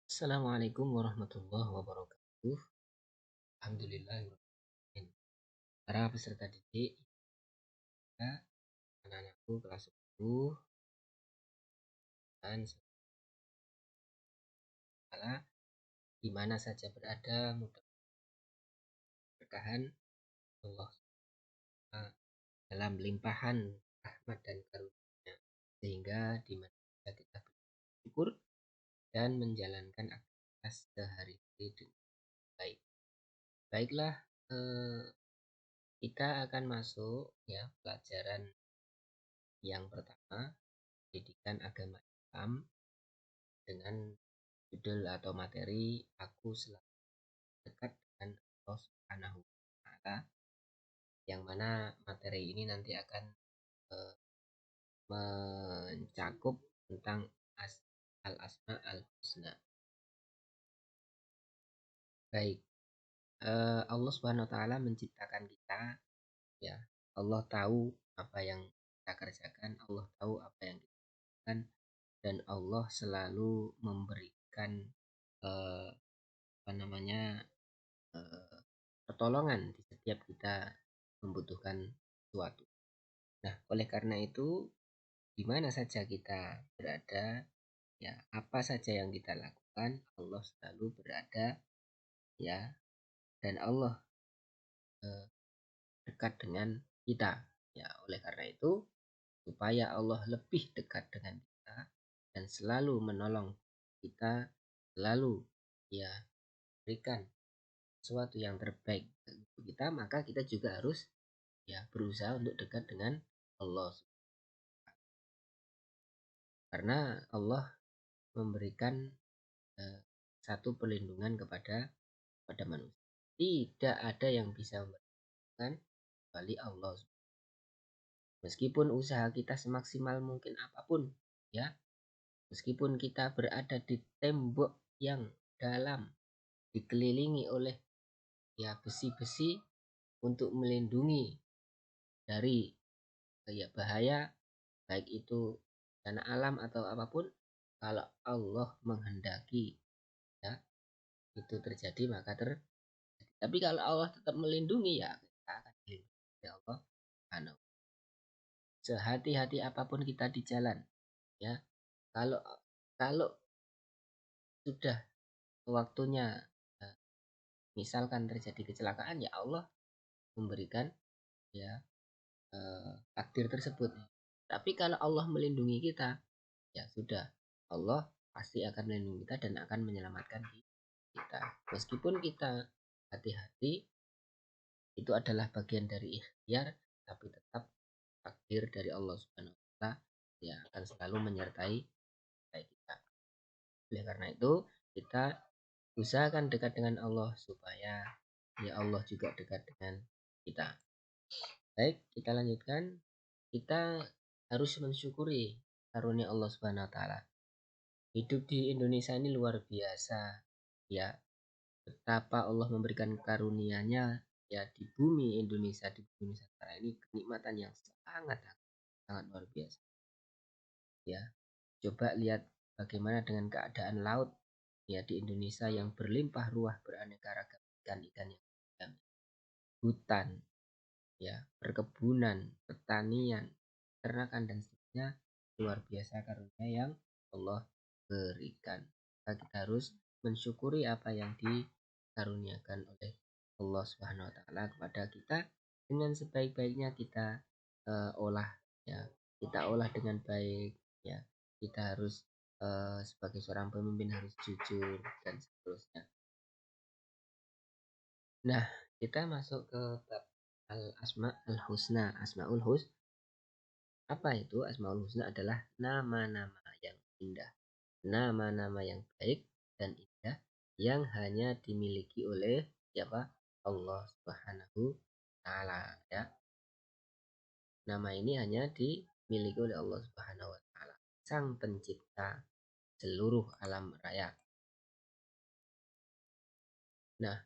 Assalamualaikum warahmatullahi wabarakatuh. Alhamdulillah. Para peserta didik, ya, anak-anakku kelas 10 dan segala di mana saja berada, mudah berkahan Allah dalam limpahan rahmat dan karunia sehingga di mana saja kita bersyukur dan menjalankan aktivitas sehari-hari dengan baik. Baiklah, eh, kita akan masuk ya pelajaran yang pertama, pendidikan agama Islam, dengan judul atau materi aku selalu dekat dengan Allah Subhanahu wa Ta'ala, yang mana materi ini nanti akan eh, mencakup tentang al-asma al-husna. Baik, Allah Subhanahu wa Ta'ala menciptakan kita, ya. Allah tahu apa yang kita kerjakan, Allah tahu apa yang kita lakukan, dan Allah selalu memberikan eh, apa namanya pertolongan di setiap kita membutuhkan sesuatu. Nah, oleh karena itu, di mana saja kita berada, ya, apa saja yang kita lakukan, Allah selalu berada, ya, dan Allah eh, dekat dengan kita. Ya, oleh karena itu, supaya Allah lebih dekat dengan kita dan selalu menolong kita, selalu, ya, berikan sesuatu yang terbaik untuk kita, maka kita juga harus, ya, berusaha untuk dekat dengan Allah, karena Allah memberikan eh, satu perlindungan kepada manusia. Tidak ada yang bisa memberikan kecuali Allah. Meskipun usaha kita semaksimal mungkin apapun, ya, meskipun kita berada di tembok yang dalam, dikelilingi oleh, ya, besi-besi untuk melindungi dari, ya, bahaya, baik itu bencana alam atau apapun, kalau Allah menghendaki, ya, itu terjadi maka terjadi. Tapi kalau Allah tetap melindungi, ya kita akan dilindungi oleh Allah Subhanahu. Sehati-hati apapun kita di jalan, ya. Kalau kalau sudah waktunya, eh, misalkan terjadi kecelakaan, ya Allah memberikan, ya, takdir tersebut. Tapi kalau Allah melindungi kita, ya sudah, Allah pasti akan melindungi kita dan akan menyelamatkan kita. Meskipun kita hati-hati, itu adalah bagian dari ikhtiar, tapi tetap takdir dari Allah Subhanahu wa Ta'ala, ya, akan selalu menyertai kita. Oleh karena itu, kita usahakan dekat dengan Allah supaya, ya, Allah juga dekat dengan kita. Baik, kita lanjutkan. Kita harus mensyukuri karunia Allah Subhanahu wa Ta'ala. Hidup di Indonesia ini luar biasa, ya. Betapa Allah memberikan karunia-Nya, ya, di bumi Indonesia, di bumi Nusantara ini kenikmatan yang sangat sangat luar biasa, ya. Coba lihat bagaimana dengan keadaan laut, ya, di Indonesia yang berlimpah ruah, beraneka ragam ikan-ikan yang ada, hutan, ya, perkebunan, pertanian, ternakan dan seterusnya, luar biasa karunia yang Allah berikan. Kita harus mensyukuri apa yang dikaruniakan oleh Allah Subhanahu wa Ta'ala kepada kita, dengan sebaik-baiknya kita olah, ya, kita olah dengan baik, ya. Kita harus sebagai seorang pemimpin harus jujur dan seterusnya. Nah, kita masuk ke bab al-asma al-husna. Asmaul husna. Apa itu Asmaul Husna? Adalah nama-nama yang indah, nama-nama yang baik dan indah, yang hanya dimiliki oleh siapa? Allah Subhanahu Ta'ala, ya. Nama ini hanya dimiliki oleh Allah Subhanahu wa Ta'ala, Sang Pencipta seluruh alam raya. Nah,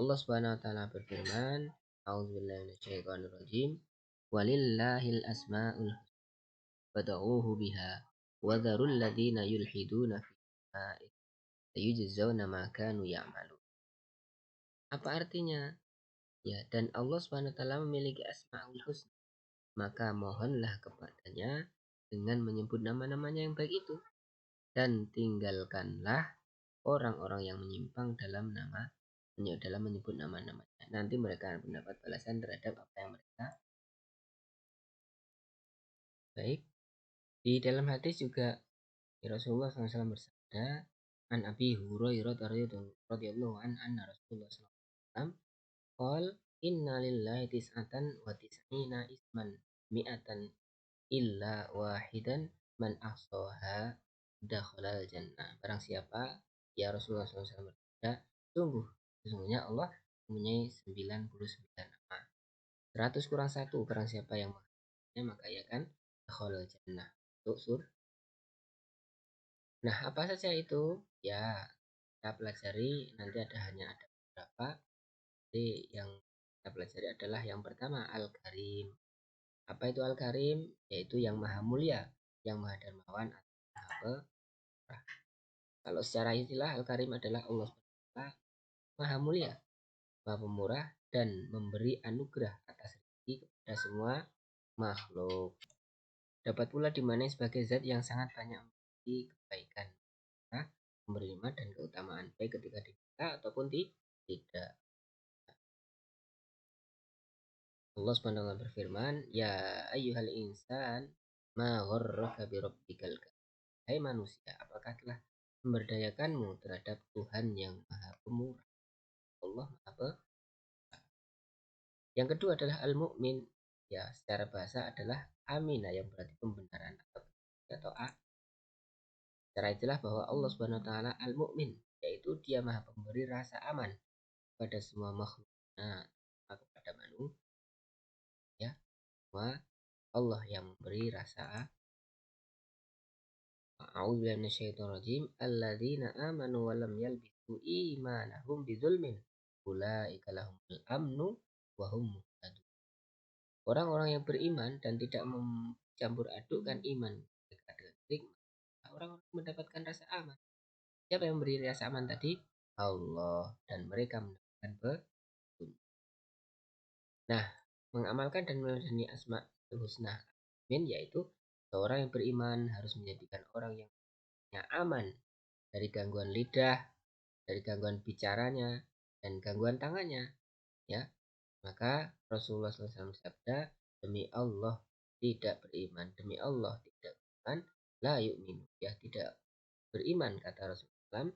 Allah Subhanahu wa Ta'ala berfirman, A'udzubillahi minasyaitonirrajim. Walillahil asmaul fad'uuhu biha wa dzarul ladzina yulhiduna fi asma'ihi. Sayujzauna ma kanu ya'malun. Apa artinya? Ya, dan Allah Subhanahu wa taala memiliki Asmaul Husna. Maka mohonlah kepadanya dengan menyebut nama-namanya yang baik itu, dan tinggalkanlah orang-orang yang menyimpang dalam menyebut nama-namanya. Nanti mereka akan mendapat balasan terhadap apa yang mereka baik. Di dalam hadis juga Rasulullah SAW bersabda, an Abi Hurairah radhiyallahu anna Rasulullah SAW qol inna lillahi tis'atan wa tis'ina isman mi'atan illa wahidan man ahsaha dakhalal jannah. Barang siapa, ya Rasulullah SAW bersabda, sesungguhnya Allah mempunyai 99 nama. 100 kurang 1, barang siapa yang menghafalnya maka ia akan dakhalal jannah, untuk surga. Nah, apa saja itu? Ya, kita pelajari nanti ada beberapa. Jadi yang kita pelajari adalah yang pertama Al-Karim. Apa itu Al-Karim? Yaitu yang maha mulia, yang maha dermawan atau maha pemurah. Kalau secara istilah Al-Karim adalah Allah SWT maha mulia, maha pemurah, dan memberi anugerah atas rezeki kepada semua makhluk. Dapat pula dimaknai sebagai zat yang sangat banyak memberi kebaikan, memberi nikmat dan keutamaan baik ketika diminta ataupun tidak. Allah SWT berfirman, ya ayyuhal insan ma gharraka bi rabbikal karim. Hai manusia, apakah telah memberdayakanmu terhadap Tuhan yang maha pemurah? Allah maha. Yang kedua adalah al-mu'min. Ya, secara bahasa adalah aminah, yang berarti pembenaran atau a. Secara istilah bahwa Allah Subhanahu wa taala al-mu'min, yaitu dia maha pemberi rasa aman pada semua makhluk. Nah, kepada manusia, ya, semua Allah yang memberi rasa. A'udzubillahi minasyaitonirrajim. Alladzina amanu wa lam yalbisu imanahum bidzulmin ulaika lahumul amnu wa hum muhtadun. Orang-orang yang beriman dan tidak mencampur adukkan iman mereka dengan syirik, orang-orang mendapatkan rasa aman. Siapa yang memberi rasa aman tadi? Allah, dan mereka mendapatkan petunjuk. Nah, mengamalkan dan meneladani Asmaul Husna yaitu seorang yang beriman harus menjadikan orang yang aman dari gangguan lidah, dari gangguan bicaranya, dan gangguan tangannya. Ya, maka Rasulullah SAW bersabda, demi Allah tidak beriman, demi Allah tidak beriman, la yu'min, ya tidak beriman, kata Rasulullah SAW.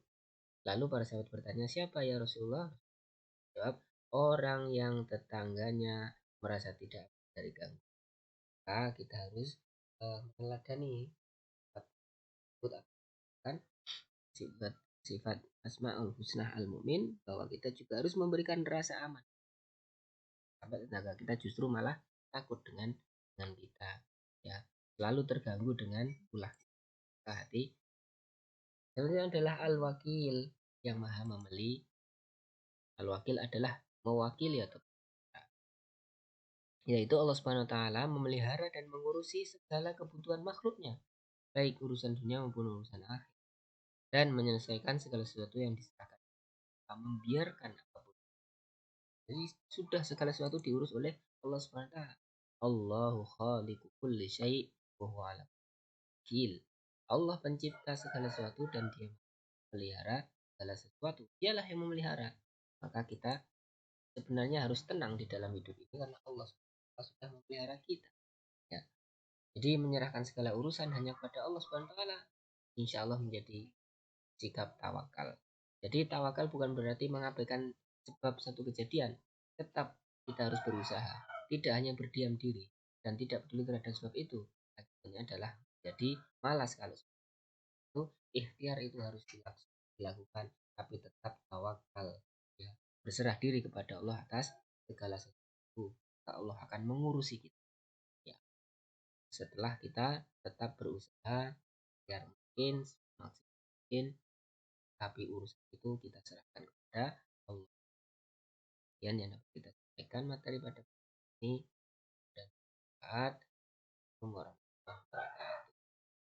Lalu para sahabat bertanya, siapa ya Rasulullah? Jawab, orang yang tetangganya merasa tidak dari gangguan. Maka kita harus meneladani kan sifat Asmaul Husna Al-Mu'min, bahwa kita juga harus memberikan rasa aman. Sampai tenaga kita justru malah takut dengan kita, ya, selalu terganggu dengan ulah hati. Selanjutnya adalah Al-Wakil, yang maha membeli. Al-Wakil adalah mewakili atau yaitu Allah Subhanahu wa taala memelihara dan mengurusi segala kebutuhan makhluknya, baik urusan dunia maupun urusan akhir, dan menyelesaikan segala sesuatu yang diserahkan, membiarkan apapun. Jadi sudah segala sesuatu diurus oleh Allah Subhanahu wa taala. Allahu khaliqu kulli syai' wa huwa ala wakil. Allah pencipta segala sesuatu dan dia memelihara segala sesuatu. Dialah yang memelihara. Maka kita sebenarnya harus tenang di dalam hidup ini karena Allah sudah memelihara kita. Ya. Jadi menyerahkan segala urusan hanya kepada Allah Subhanahu wa taala, insya Allah menjadi sikap tawakal. Jadi tawakal bukan berarti mengabaikan sebab satu kejadian. Tetap kita harus berusaha, tidak hanya berdiam diri dan tidak peduli terhadap sebab itu. Akibatnya adalah jadi malas. Kalau itu ikhtiar itu harus dilakukan, tapi tetap tawakal, ya, berserah diri kepada Allah atas segala sesuatu. Allah akan mengurusi kita, ya, setelah kita tetap berusaha biar mungkin semaksimal mungkin, tapi urusan itu kita serahkan kepada Allah. Yang dapat kita sampaikan materi pada ini dan saat warahmatullahi wabarakatuh.